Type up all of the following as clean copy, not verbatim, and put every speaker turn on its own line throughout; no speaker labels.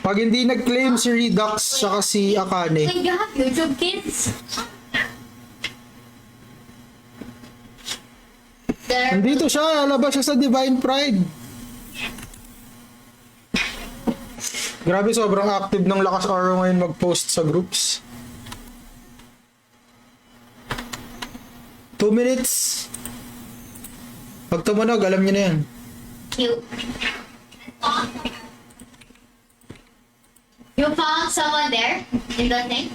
Pag hindi nag-claim si Redux saka si Akane.
Wait, you have YouTube Kids? There.
Nandito siya, lalabas siya sa Divine Pride. Grabe, sobrang active ng Lakas Araw ngayon mag-post sa groups. 2 minutes. Pag tumunog, alam niyo na yan.
You. You found someone there in the thing?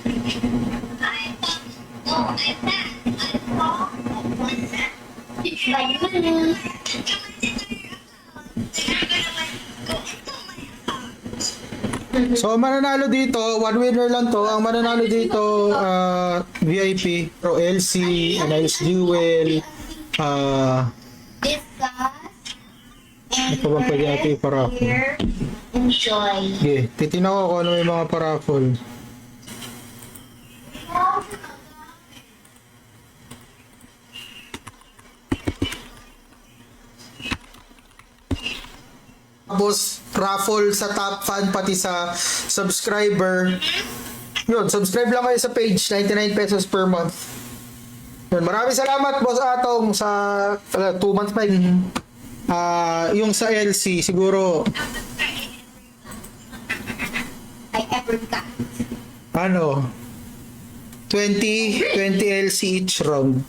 So, mananalo dito, one winner lang to. Ang mananalo dito, VIP, Pro LC, Nice Jewel,
Discuss.
ano pa bang pwede natin i-paraffle?
Here. Enjoy.
Okay, titignan ko kung ano yung mga paraffle. Tapos, raffle sa top fan pati sa subscriber. Yun, subscribe lang kayo sa page, 99 pesos per month. Yun, maraming salamat, Boss Atong, sa 2 months pa yun. Yung sa LC, siguro,
I ever got.
ano, 20 LC each round.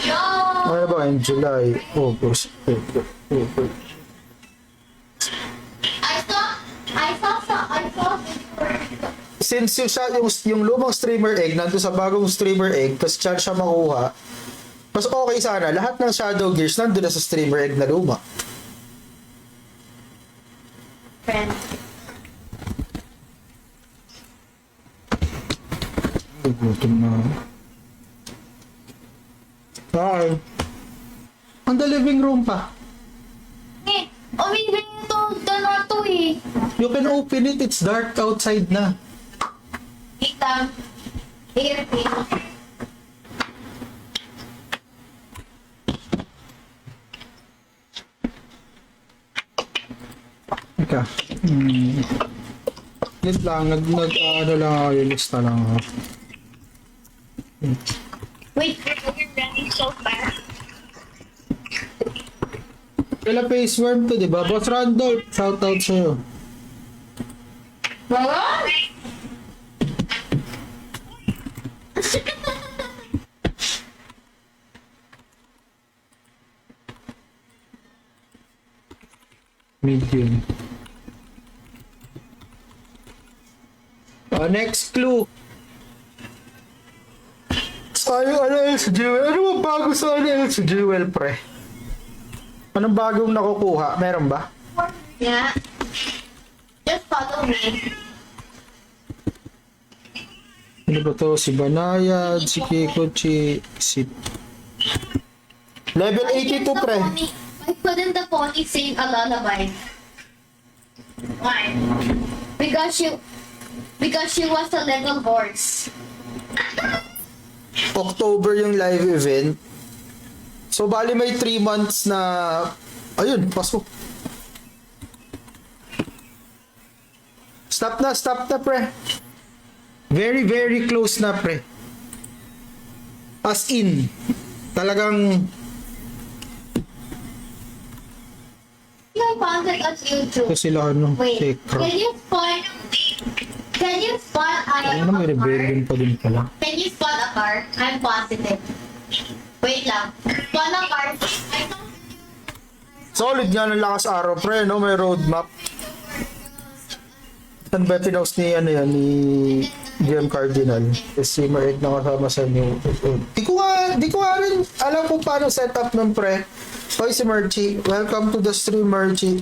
Yo!
Ano ba, in July, August,
I saw
since yung lumang streamer egg nandun sa bagong streamer egg, tapos chance siya makuha, mas okay sana lahat ng Shadow Gears nandun na sa streamer egg na luma.
friend.
Gutom na. Okay. On the living room pa.
Eh, umibig ito, dalawa to eh.
You can open it, it's dark outside na.
Wait lang. Here,
Ika. Wait lang, ano lang ako, yung lista lang ako.
Wait, you're running so fast.
Kala face worm to, diba? Boss Randolph, shoutout sa'yo.
Wala?
Medium. Next clue. Ano else jewel? Ano ba bago sa ano else jewel, pre? Anong bagong nakukuha? Meron ba?
Yeah. Just follow me.
Ano ba to? Si Banayad, si Kikuchi, si... Level 82, pre.
Why couldn't the pony sing a lullaby? Why? Because she was a little horse.
October yung live event. So, bali may 3 months na... Ayun, pasok. Stop na, pre. Very, very close na, pre. As in, talagang...
I found it on YouTube.
Ito sila, ano,
Wait,
Tekra.
can you spot
Ano, may rebellion pa din pala.
Can you spot a car? I'm positive. Wait lang. Spot a car.
Solid nga ng Lakas Araw, pre, no? May roadmap. Saan ba pinost ni, ano yan, ni GM Cardinal? Si Marek na kasama sa new. Di ko nga rin alam kung paano setup ng pre. Hoy, si Merchie. Welcome to the stream, Merchie.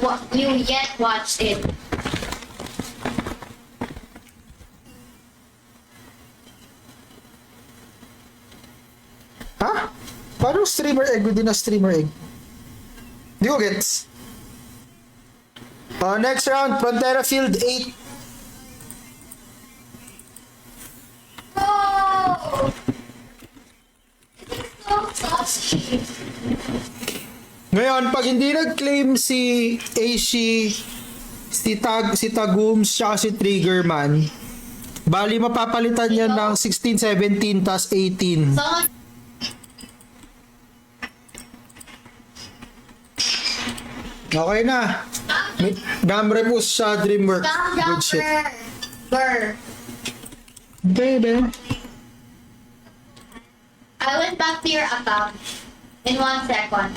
But you yet watched it.
Ha? Paano streamer egg within a streamer egg? Di ko gets. Next round, Frontera Field 8.
Oh! This is so saucy.
Ngayon, pag hindi nag-claim si Aishi, si Tagums, siya si Triggerman, bali mapapalitan niya ng 16, 17, tas 18.
So,
Okay na. Gamre po siya, Dreamworks. Good shit.
Burr.
Baby.
I went back to your account in 1 second.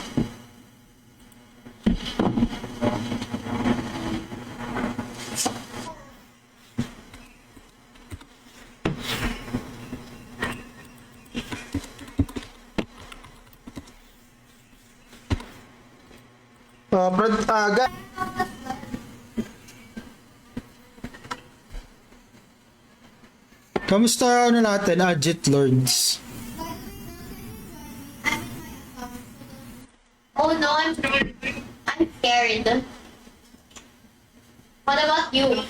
Kamusta ano natin, Ajit Lords?
Oh no, I'm scared. What about you?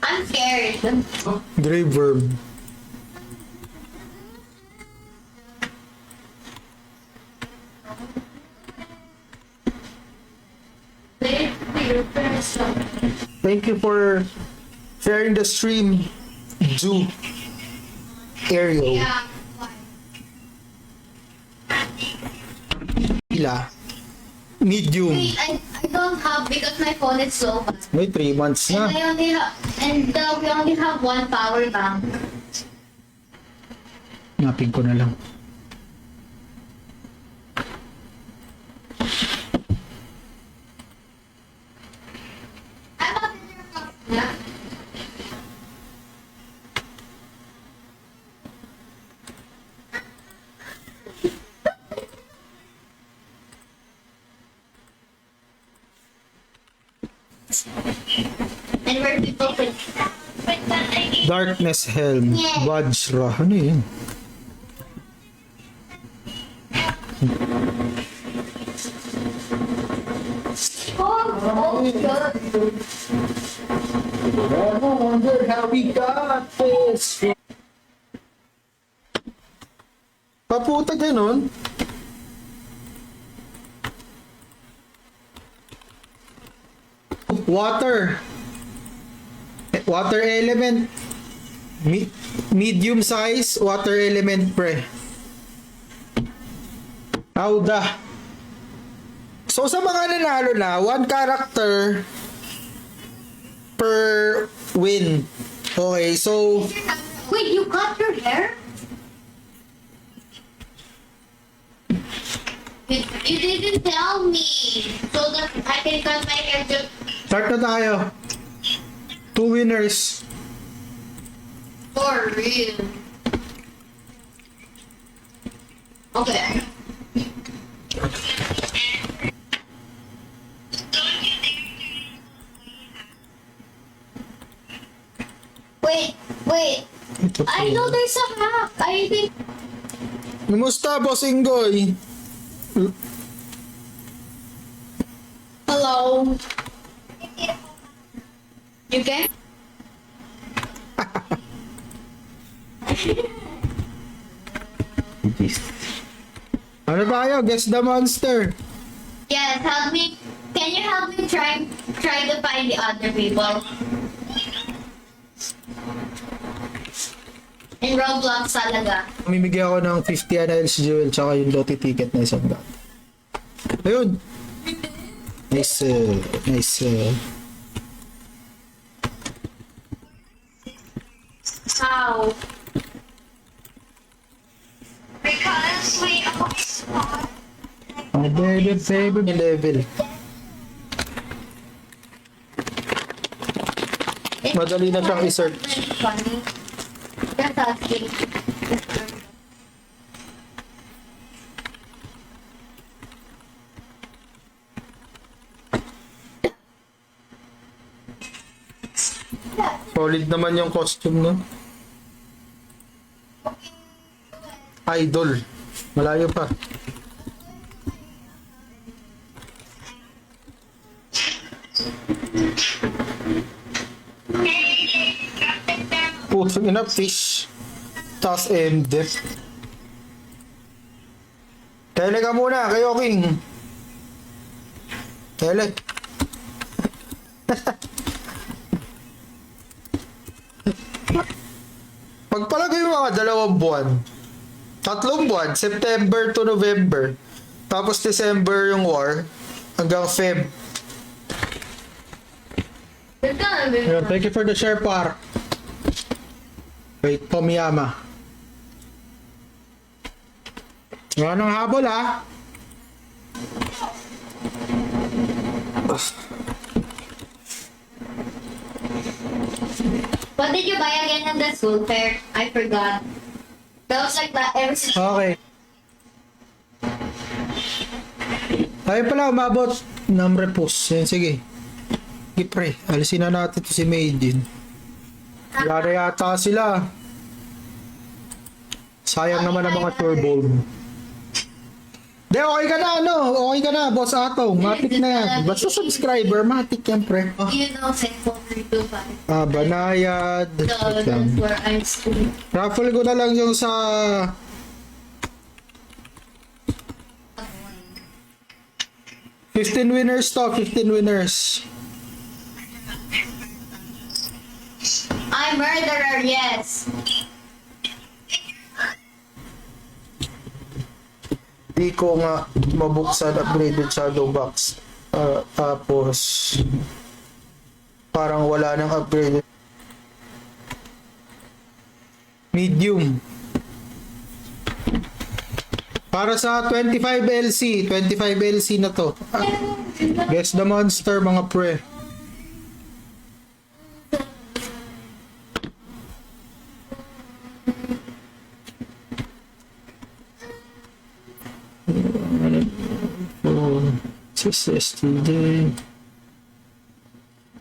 I'm scared.
Grave Verb. Thank you for sharing the stream, Ju. Ariel.
Yeah.
Ila. Medium.
Wait, I don't have because my phone is so bad.
May 3 months
And
na.
I only have we only have one power bank.
Napin ko na lang.
I'm not in your account. Yeah. And where people can
Darkness Helm. Vajra. Ano yun?
oh good.
I wonder how we got this. Paputa ganun. Water. Water element. Medium size water element pre. Auda. So sa mga nanalo na, 1 character per win. Okay, so
Wait, you cut your hair? You didn't tell me so that I can cut my hair to
start na tayo. 2 winners.
for real. Okay. Wait. I know there's a map. I think.
Kumusta, Boss Ingoy?
Hello. You can?
Ano tayo? Guess the monster.
Yes, help me. Can you help me try to find the other people? In Roblox talaga.
Mamimigay ako ng 50 NLs jewel tsaka yung lottery ticket na isang daan. Ayun. Nice.
How?
Because we all spawn.
Ang baby level. Madali na siyang i-search.
Funny. Just asking.
Solid naman yung costume no. Idol. Malayo pa. Putang ina, fish. Taas dip. Tele ka muna, kayo King. Tele. Pagpalagay mo mga 2 buwan, 3 buwan, September to November, tapos December yung war, hanggang Feb. Yeah, thank you for the share, par. Wait, Tomiyama. Wala nang habol, ha?
What did you buy again in the school fair? I forgot. That was like that ever since.
Okay. Tayo pala, umabot ng repos. Yan, sige. Sige, pre. Alisin na natin to si Maiden. Wala na yata sila. Sayang naman ang mga turbo. De, okay ka na, ano? Okay ka na, Boss Atong. Matik na yan. Basta subscriber, matik yan, pre. Oh.
You know, Senko 325.
Banayad.
That's where I'm school.
Raffle ko na lang yung sa... $15 winners to, 15 winners.
I'm murderer, yes.
Di ko nga mabuksan upgraded shadow box. Tapos parang wala nang upgraded. Medium. Para sa 25 LC na to. Guess the monster, mga pre. SSTD.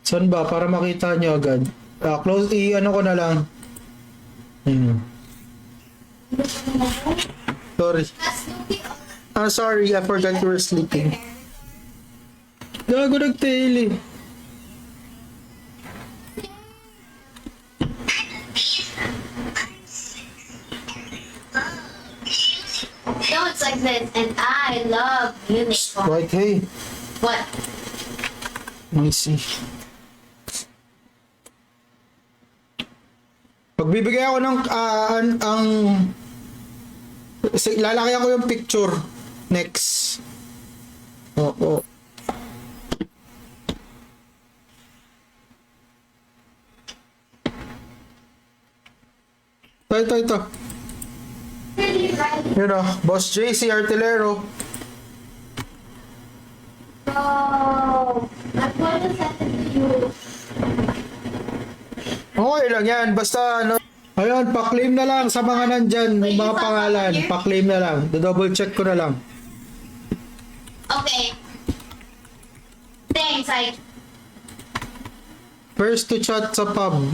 Saan ba? Para makita nyo agad. Close, ano ko na lang. Sorry. Sorry, I forgot you were sleeping. Gago nag-tail eh.
No, it's like this, and I love unicorn.
Right, hey.
What?
Let me see. Pagbibigay ako ng lalakayan ko yung picture next. Oo. Ito. Yun o, Boss JC Artilero.
Oh, I'm going to send it to you.
Okay lang yan, basta ano. Ayun, pa-claim na lang sa mga nandyan, yung mga pangalan. Pa-claim na lang. Do-double check ko na lang.
Okay. Thanks,
First to chat sa pub.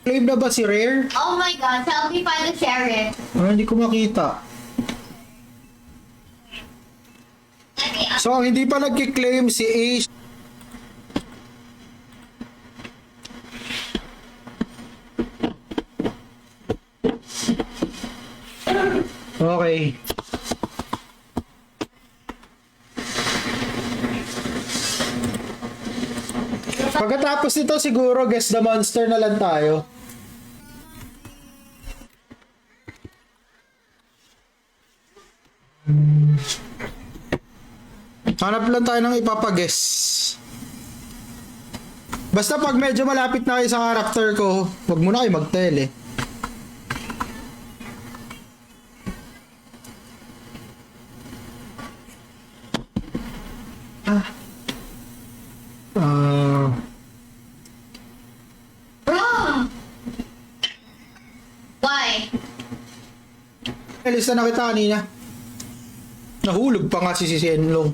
Claim na ba si Rare?
Oh my god, help me find the sheriff.
Hindi ko makita. So, ang hindi pa nagki-claim si Ace. Okay. Pagkatapos nito siguro guess the monster na lang tayo. Hanap lang tayo ng ipapag-guess. Basta pag medyo malapit na kayo sa character ko, wag muna kayo mag-tele.
Why?
Lista na kita kanina. Nahulog pa nga si Enlong.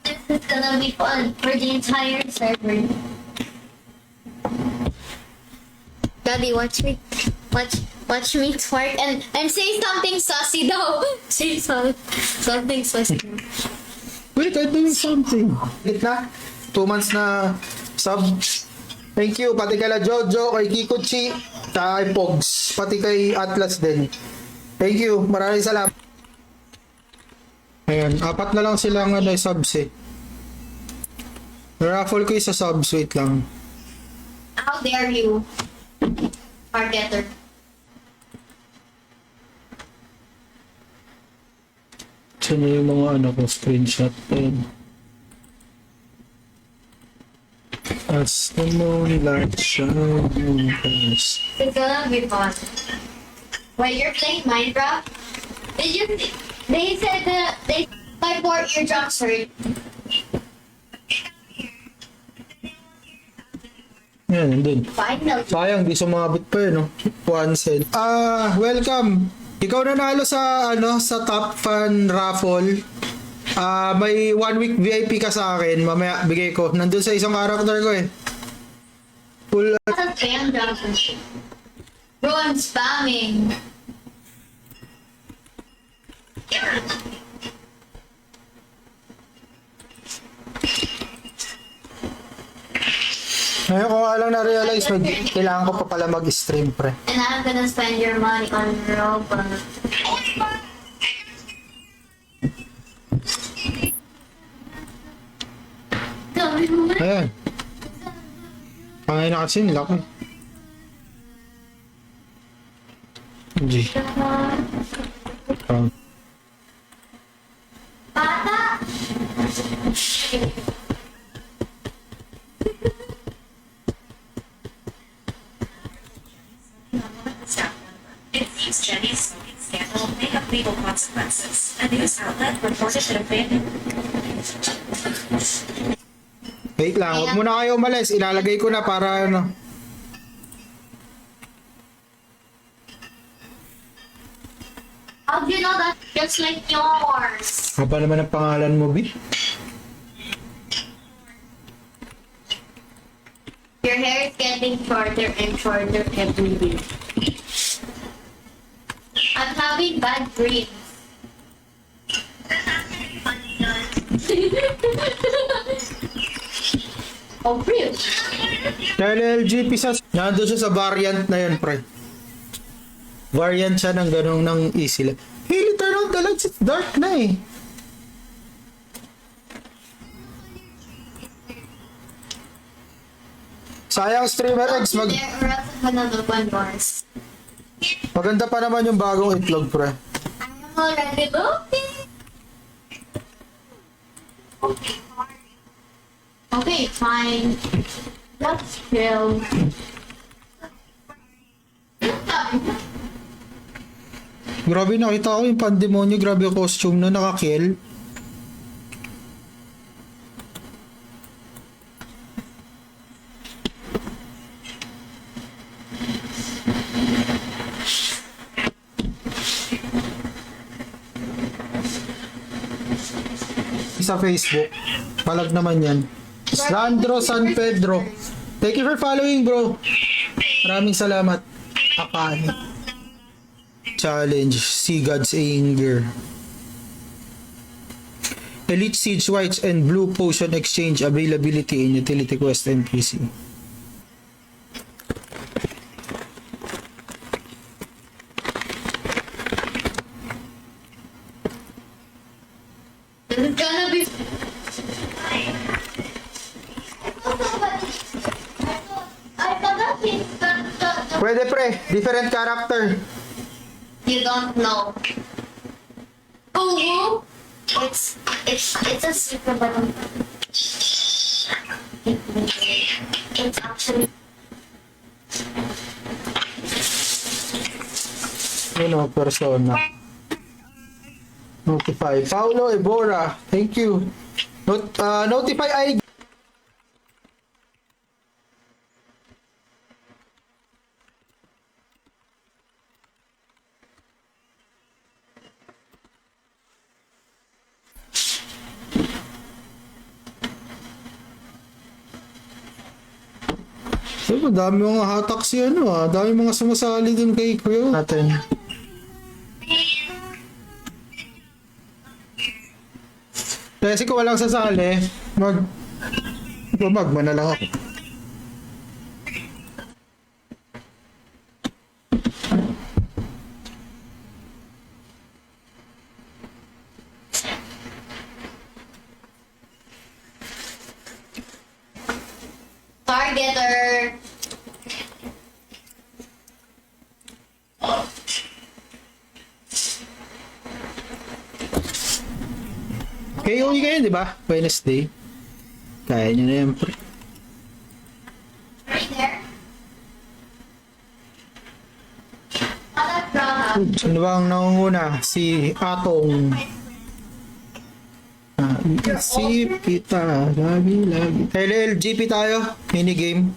This is gonna be fun for the entire server. Daddy, watch me twerk and say something saucy though. Say something saucy.
Wait, I'm doing something. Gitna. 2 months na sub. Thank you. Pati kay La Jojo, kay Kikuchi, kay Pogs, pati kay Atlas din. Thank you. Maraming salamat. Ayan, 4 na lang silang subs eh. Raffle ko isa subs. Wait lang.
How dare you, marketer?
Saan yung mga ko, screenshot. Ayan. As the moonlight shines.
It's gonna be fun. When you're playing Minecraft, they said that my 4 eardrums hurt.
Yan, nandun.
Finally.
Sayang, di sumabit pa yun, no? 1 cent. Welcome. Ikaw nanalo sa, sa Top Fan Raffle. May 1 week VIP ka sa akin. Mamaya, bigay ko. Nandun sa isang character ko eh. Full,
That's a spam jumper. Bro, I'm spamming.
ngayon ko nga lang na-realize, kailangan ko pa pala mag-stream, pre.
And I'm gonna spend your money on Robux.
Ayan. Pangay na kasi nila ko. G.
Bata!
It seems Jenny's smoking scandal may have legal consequences. A news outlet reported that a family
Wait lang, huwag muna kayo umalis. Ilalagay ko na para
How do you know that's just like yours?
Ano pa naman ang pangalan mo, B?
Your hair is getting shorter and shorter every day. I'm having bad dreams. Oh, really?
Dahil LGP sa... Nandun siya sa variant na yun, pre. Variant siya ng ganong ng easy lang. Hey, turn on the lights. It's dark na eh. Sayang streamer X,
There or else I'm gonna look on yours.
maganda pa naman yung bagong itlog, pre.
I'm already looking. Okay, fine. Let's chill.
Grabe, nakita ko yung pandemonyo. Grabe yung costume na nakakill. Sa Facebook. Palag naman yan. Sandro San Pedro. Thank you for following, bro. Maraming salamat. Akane. Challenge. See God's anger. Elite Siege Whites and Blue Potion Exchange availability in Utility Quest NPC.
This is gonna be. I forgot the
Pwede, pre. Different character.
You don't know. Oh, it's a super button. It's actually
Persona. Notify. Paulo Ebora. Thank you. Notify ID. So, dami mga hatak si ano dami mga sumasali dun kay Crew natin. Kasi kung walang sasali, magma na lang ako.
Targeter.
Kayo uwi kayo, di ba? Wednesday. Kaya nyo na yan, pre.
Right there. Other drama.
Sino ba ang nangunguna? Si Atong. Isip kita. Lagi. LLGP tayo. Minigame.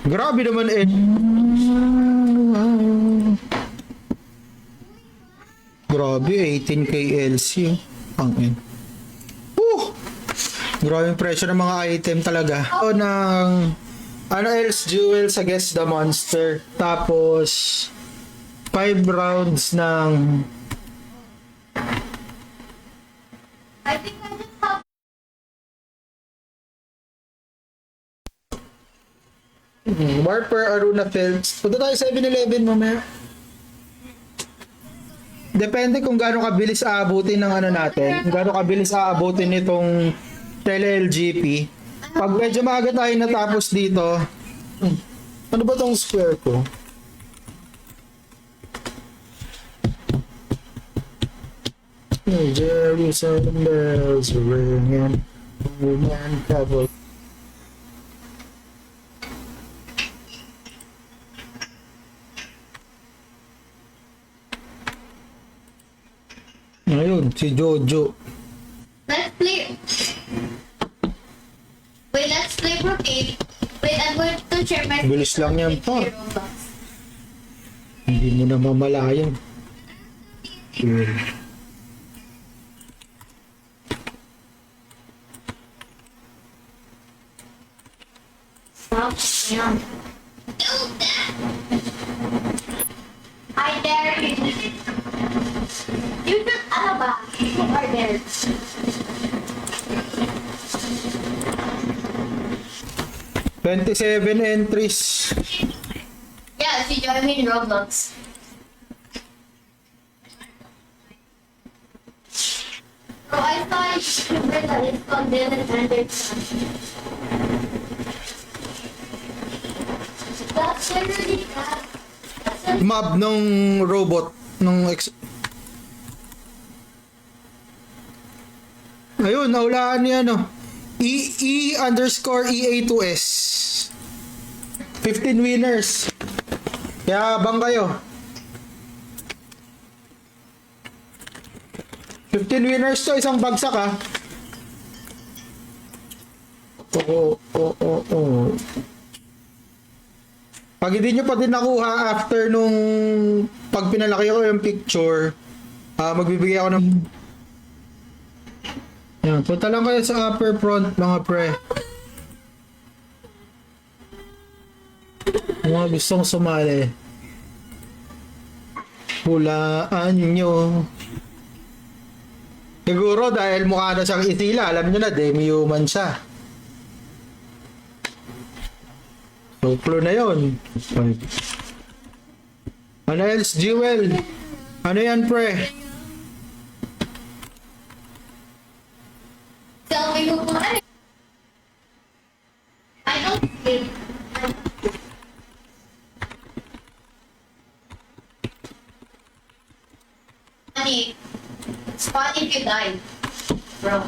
Grabe naman eh. Grabe, 18k LC. Ang in. Grabe yung presyo ng mga item talaga. O ng ano else jewel sa Guess the Monster. Tapos 5 rounds ng
I think I just have
Warper Aruna Fields. Punta tayo 7-Eleven mamaya. Depende kung gaano kabilis aabutin ng ano natin. Kung gaano kabilis aabutin nitong tele-LGP. Pag medyo maaga tayo natapos dito. Ano ba tong square ko? Jerusalem bells ringing. Human travel. Ayun, si Jojo.
let's play. Wait, let's play Brocade. Wait, I'm going to share my
Bilis lang yan, pa.
Roblox.
Hindi mo na mamalayan. Well,
Stop. Yeah. Do that. I dare you. You just ano ba? You are there.
$27 entries.
Yeah, if you join me in Roblox. So I saw a YouTuber that is called Dylan Anderson. That's literally that. That's a
Mob nung robot. Ayun, nahulaan niya ano. E_EA2S. 15 winners. Kaya bang kayo. 15 winners to, isang bagsak ah. Oo. Pag hindi nyo pa din nakuha after nung pag pinalaki ko yung picture, magbibigay ako ng yan, punta lang kayo sa upper front mga pre. Mga gustong sumali, hulaan nyo. Siguro dahil mukha na siyang itila, alam nyo na demi-human siya. So clue na yun. Ano else, Jewel? Ano yan pre?
tell me who won. I don't think. Funny. It's funny if you die, bro.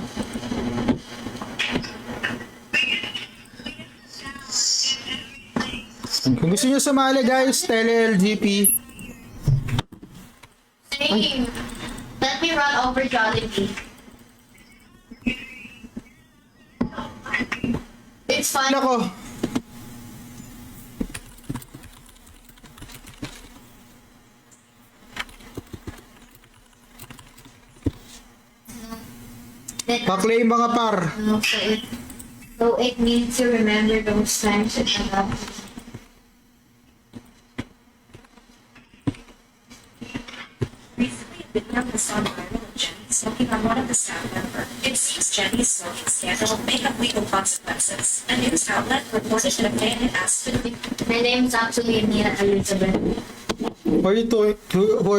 Kung gusto nyo sumali guys, tele-LGP.
Same. Let me run over Jollibee. It's fine.
Nako.
Then,
Pa-claim mga par.
so it means you remember those times that you have.
Recently, a video was gone viral of Jenny smoking on one of the staff members. It seems Jenny's smoking scandal may have legal consequences. A news outlet reported that a fan had asked for the
My name is actually Anita Elizabeth.
Who are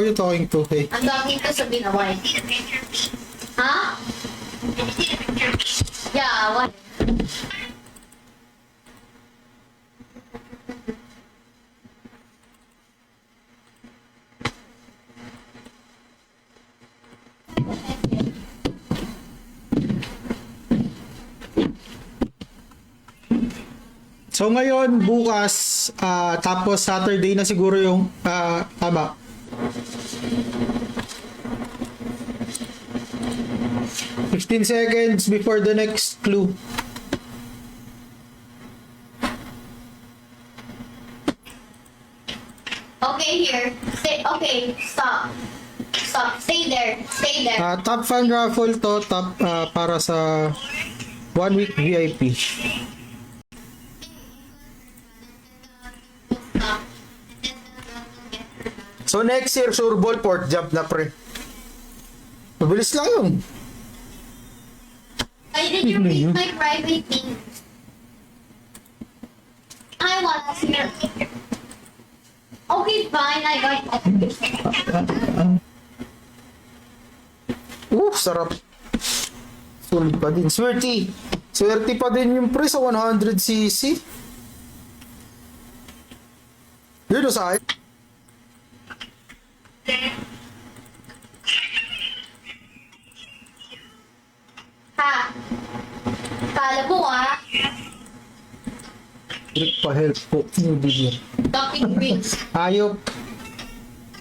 you talking to? Hey.
I'm talking to Sabina White. Huh? Yeah, what?
So ngayon, bukas, tapos Saturday na siguro yung, tama. "15 seconds before the next clue."
Okay, here. Stay. Okay, stop. Stop. Stay there. Stay there.
Top fan raffle to, para sa 1 week VIP.
Stop.
So next year, sure ball, port jump na pre. Mabilis lang yun.
Why did you read my private things? I wanna hear. Okay, fine. I got it.
Sarap. Sulit pa din. Swerte. Swerte pa din yung pre sa 100cc. Yun o sa akin.
Ha? Kala mo
Trick pa help po. Hindi yun.
talking Greek.
Ayop.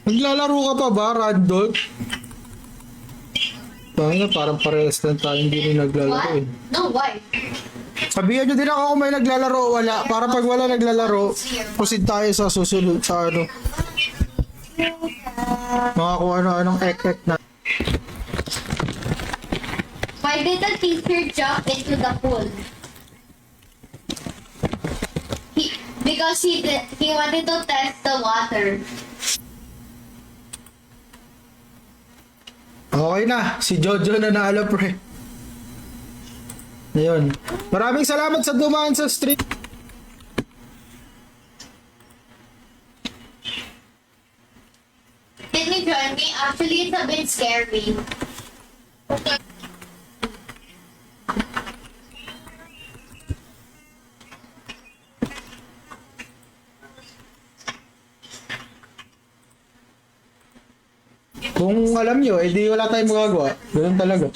Naglalaro ka pa ba, Randolph? Parang parehas lang tayo hindi rin naglalaro
What?
eh.
No, why?
Sabihan nyo din ako kung may naglalaro o wala. Para pag wala naglalaro, proceed tayo sa susunod sa ano. Mga kung ano-anong ek-ek na.
Why did the teacher jump into the pool? Because he wanted to test the water.
Okay na, si Jojo na naalo pre. Ayun. Maraming salamat sa dumaan sa stream.
Can you join me? Actually, it's a bit scary.
Kung alam nyo, edi wala tayong magagawa. Ganun talaga.